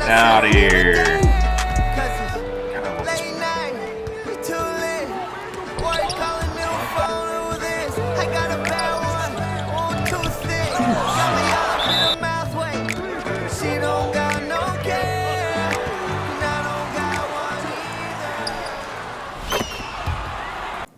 Out of here.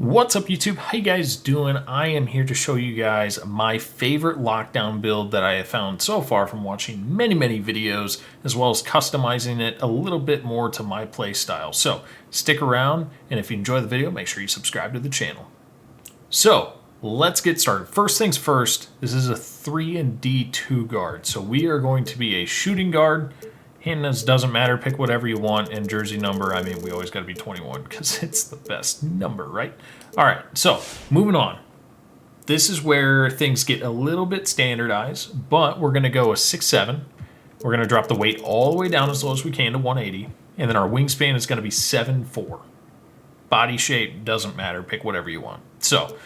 What's up YouTube? How you guys doing? I am here to show you guys my favorite lockdown build that I have found so far from watching many videos, as well as customizing it a little bit more to my play style. So stick around, and if you enjoy the video, make sure you subscribe to the channel. So let's get started. First things first, this is a 3 and D2 guard. So we are going to be a shooting guard. Handness doesn't matter, pick whatever you want, and jersey number, I mean, we always got to be 21 because it's the best number, right? All right, so moving on. This is where things get a little bit standardized, but we're going to go a 6'7". We're going to drop the weight all the way down as low as we can to 180, and then our wingspan is going to be 7'4". Body shape doesn't matter, pick whatever you want. So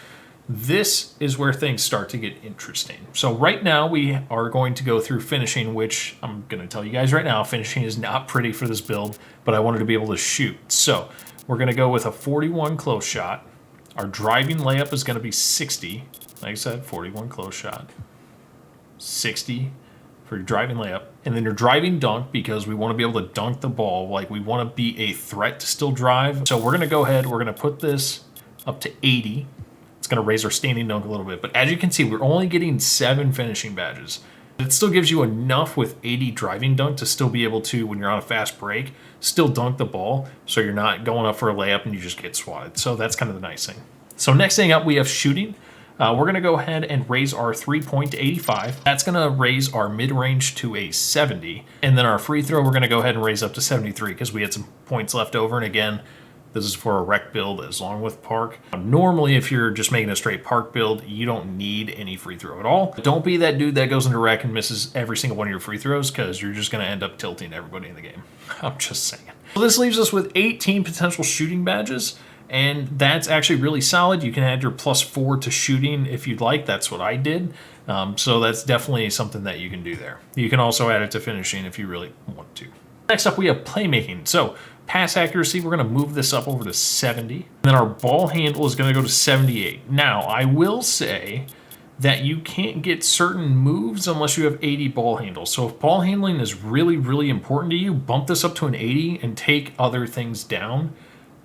this is where things start to get interesting. So right now we are going to go through finishing, which I'm going to tell you guys right now, finishing is not pretty for this build, but I wanted to be able to shoot. So we're going to go with a 41 close shot. Our driving layup is going to be 60. Like I said, 41 close shot. 60 for your driving layup. And then your driving dunk, because we want to be able to dunk the ball. Like, we want to be a threat to still drive. So we're going to go ahead, we're going to put this up to 80. It's going to raise our standing dunk a little bit. But as you can see, we're only getting 7 finishing badges. It still gives you enough with 80 driving dunk to still be able to, when you're on a fast break, still dunk the ball. So you're not going up for a layup and you just get swatted. So that's kind of the nice thing. So next thing up, we have shooting. We're going to go ahead and raise our 3-point to 85. That's going to raise our mid-range to a 70. And then our free throw, we're going to go ahead and raise up to 73 because we had some points left over. And again, this is for a rec build as long with park. Normally, if you're just making a straight park build, you don't need any free throw at all. Don't be that dude that goes into rec and misses every single one of your free throws, because you're just going to end up tilting everybody in the game. I'm just saying. So this leaves us with 18 potential shooting badges, and that's actually really solid. You can add your +4 to shooting if you'd like. That's what I did. So that's definitely something that you can do there. You can also add it to finishing if you really want to. Next up, we have playmaking. So pass accuracy, we're going to move this up over to 70. And then our ball handle is going to go to 78. Now, I will say that you can't get certain moves unless you have 80 ball handle. So if ball handling is really important to you, bump this up to an 80 and take other things down.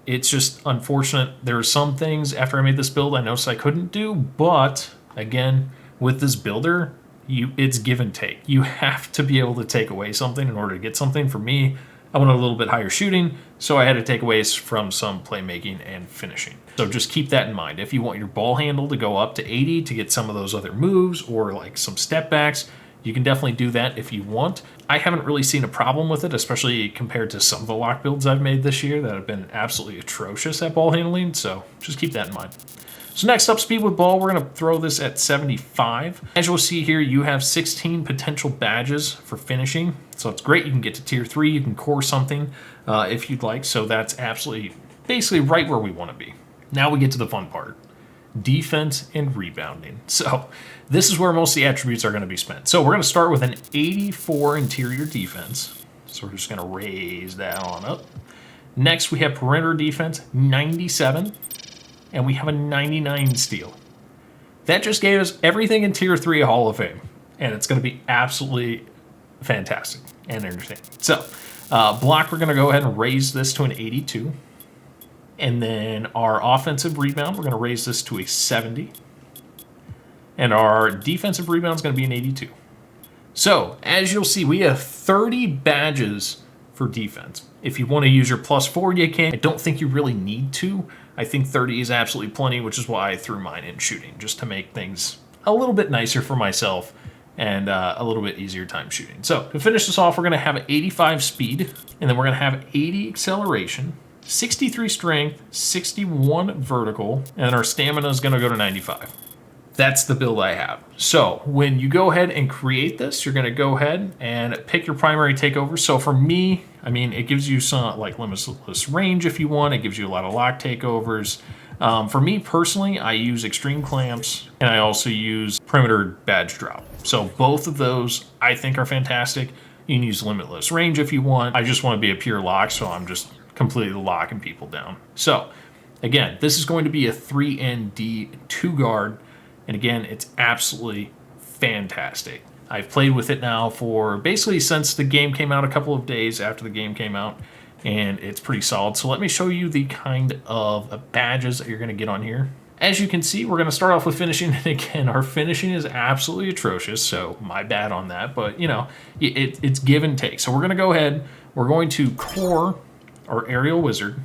It's just unfortunate. There are some things after I made this build I noticed I couldn't do, but again, with this builder, it's give and take. You have to be able to take away something in order to get something. For me, I wanted a little bit higher shooting, so I had to take away from some playmaking and finishing. So just keep that in mind. If you want your ball handle to go up to 80 to get some of those other moves or like some step backs, you can definitely do that if you want. I haven't really seen a problem with it, especially compared to some of the lock builds I've made this year that have been absolutely atrocious at ball handling, so just keep that in mind. So next up, speed with ball, we're going to throw this at 75. As you'll see here, you have 16 potential badges for finishing. So it's great. You can get to tier 3. You can core something if you'd like. So that's absolutely, basically right where we want to be. Now we get to the fun part. Defense and rebounding. So this is where most of the attributes are going to be spent. So we're going to start with an 84 interior defense. So we're just going to raise that on up. Next, we have perimeter defense, 97. And we have a 99 steal. That just gave us everything in Tier 3 Hall of Fame. And it's going to be absolutely fantastic and entertaining. So, block, we're going to go ahead and raise this to an 82. And then our offensive rebound, we're going to raise this to a 70. And our defensive rebound is going to be an 82. So, as you'll see, we have 30 badges for defense. If you want to use your +4, you can. I don't think you really need to. I think 30 is absolutely plenty, which is why I threw mine in shooting, just to make things a little bit nicer for myself and a little bit easier time shooting. So to finish this off, we're going to have 85 speed, and then we're going to have 80 acceleration, 63 strength, 61 vertical, and then our stamina is going to go to 95. That's the build I have. So when you go ahead and create this, you're going to go ahead and pick your primary takeover. So for me, I mean, it gives you some like limitless range if you want. It gives you a lot of lock takeovers. For me personally, I use extreme clamps and I also use perimeter badge drop. So both of those I think are fantastic. You can use limitless range if you want. I just want to be a pure lock, so I'm just completely locking people down. So again, this is going to be a 3ND 2 guard, and again, it's absolutely fantastic. I've played with it now for basically since the game came out, a couple of days after the game came out, and it's pretty solid. So let me show you the kind of badges that you're going to get on here. As you can see, we're going to start off with finishing, and again, our finishing is absolutely atrocious, so my bad on that, but you know, it's give and take. So we're going to go ahead, we're going to core our Aerial Wizard,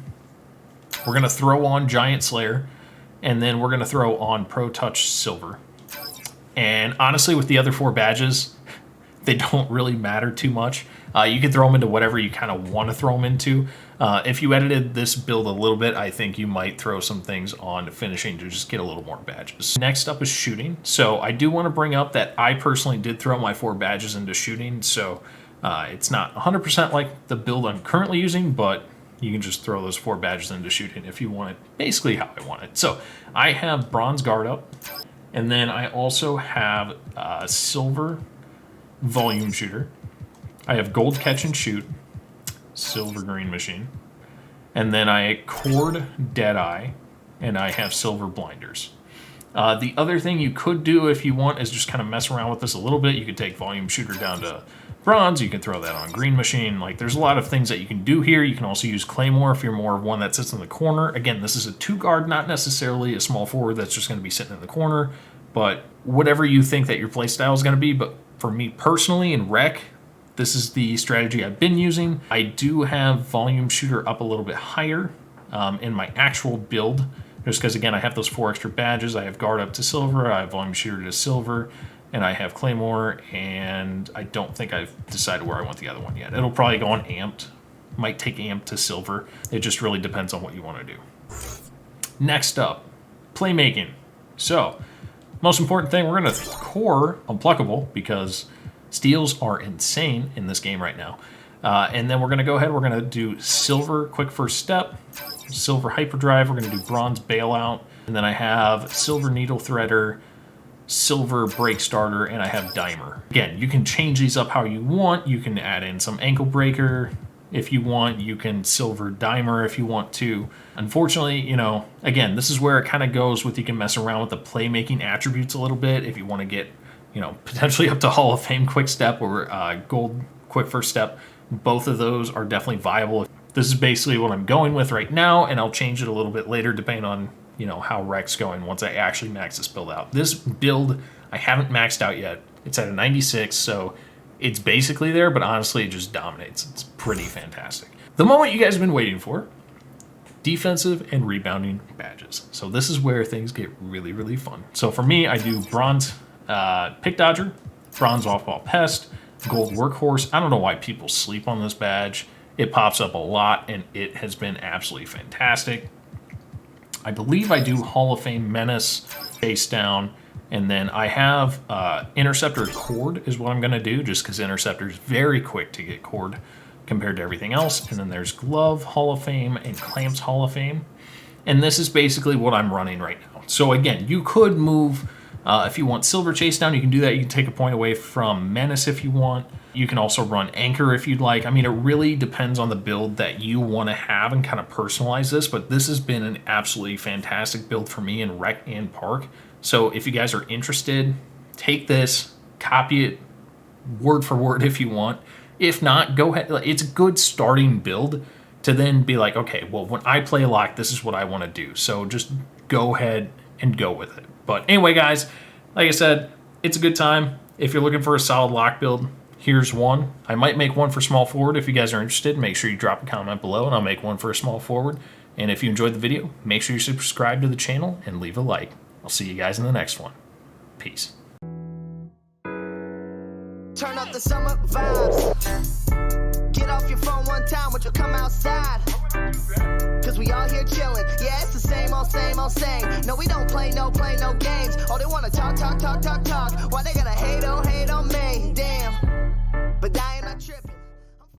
we're going to throw on Giant Slayer, and then we're going to throw on Pro Touch Silver. And honestly, with the other 4 badges, they don't really matter too much. You can throw them into whatever you kind of want to throw them into. If you edited this build a little bit, I think you might throw some things on finishing to just get a little more badges. Next up is shooting. So I do want to bring up that I personally did throw my 4 badges into shooting. So it's not 100% like the build I'm currently using, but you can just throw those 4 badges into shooting if you want it basically how I want it. So I have Bronze Guard up, and then I also have Silver Volume Shooter. I have Gold Catch and Shoot, Silver Green Machine, and then I Cord Deadeye, and I have Silver Blinders. The other thing you could do if you want is just kind of mess around with this a little bit. You could take Volume Shooter down to Bronze, you can throw that on Green Machine. Like, there's a lot of things that you can do here. You can also use Claymore if you're more of one that sits in the corner. Again, this is a 2 guard, not necessarily a small forward that's just going to be sitting in the corner, but whatever you think that your playstyle is going to be. But for me personally in Rec, this is the strategy I've been using. I do have Volume Shooter up a little bit higher in my actual build, just because, again, I have those 4 extra badges. I have Guard up to Silver, I have Volume Shooter to Silver, and I have Claymore, and I don't think I've decided where I want the other one yet. It'll probably go on Amped. Might take Amped to Silver. It just really depends on what you want to do. Next up, Playmaking. So, most important thing, we're going to core Unpluckable, because steals are insane in this game right now. And then we're going to go ahead, we're going to do Silver Quick First Step, Silver Hyperdrive, we're going to do Bronze Bailout, and then I have Silver Needle Threader, Silver Break Starter, and I have Dimer. Again, you can change these up how you want. You can add in some Ankle Breaker if you want. You can Silver Dimer if you want to. Unfortunately, you know, again, this is where it kind of goes with, you can mess around with the playmaking attributes a little bit if you want to get, you know, potentially up to Hall of Fame Quick Step or Gold Quick First Step. Both of those are definitely viable. This is basically what I'm going with right now, and I'll change it a little bit later depending on, you know, how Rec's going once I actually max this build out. This build I haven't maxed out yet. It's at a 96, so it's basically there, but honestly it just dominates. It's pretty fantastic. The moment you guys have been waiting for, defensive and rebounding badges. So this is where things get really, really fun. So for me, I do Bronze Pick Dodger, Bronze Off-Ball Pest, Gold Workhorse. I don't know why people sleep on this badge. It pops up a lot, and it has been absolutely fantastic. I believe I do Hall of Fame Menace, Face Down, and then I have Interceptor Cord is what I'm going to do, just because Interceptor is very quick to get cord compared to everything else. And then there's Glove Hall of Fame and Clamps Hall of Fame. And this is basically what I'm running right now. So again, you could move, if you want Silver Chase Down, you can do that. You can take a point away from Menace if you want. You can also run Anchor if you'd like. I mean, it really depends on the build that you want to have and kind of personalize this, but this has been an absolutely fantastic build for me in Rec and Park. So if you guys are interested, take this, copy it word for word if you want. If not, go ahead. It's a good starting build to then be like, okay, well, when I play lock, this is what I want to do. So just go ahead and go with it. But anyway, guys, like I said, it's a good time. If you're looking for a solid lock build, here's one. I might make one for small forward. If you guys are interested, make sure you drop a comment below and I'll make one for a small forward. And if you enjoyed the video, make sure you subscribe to the channel and leave a like. I'll see you guys in the next one. Peace. Turn up the summer vibes. Get off your phone one time, but you'll come outside. Cause we all here chilling. Yeah, it's the same old, same old, same. No, we don't play no games. Oh, they wanna talk. Why they gotta hate on me? Damn. But I ain't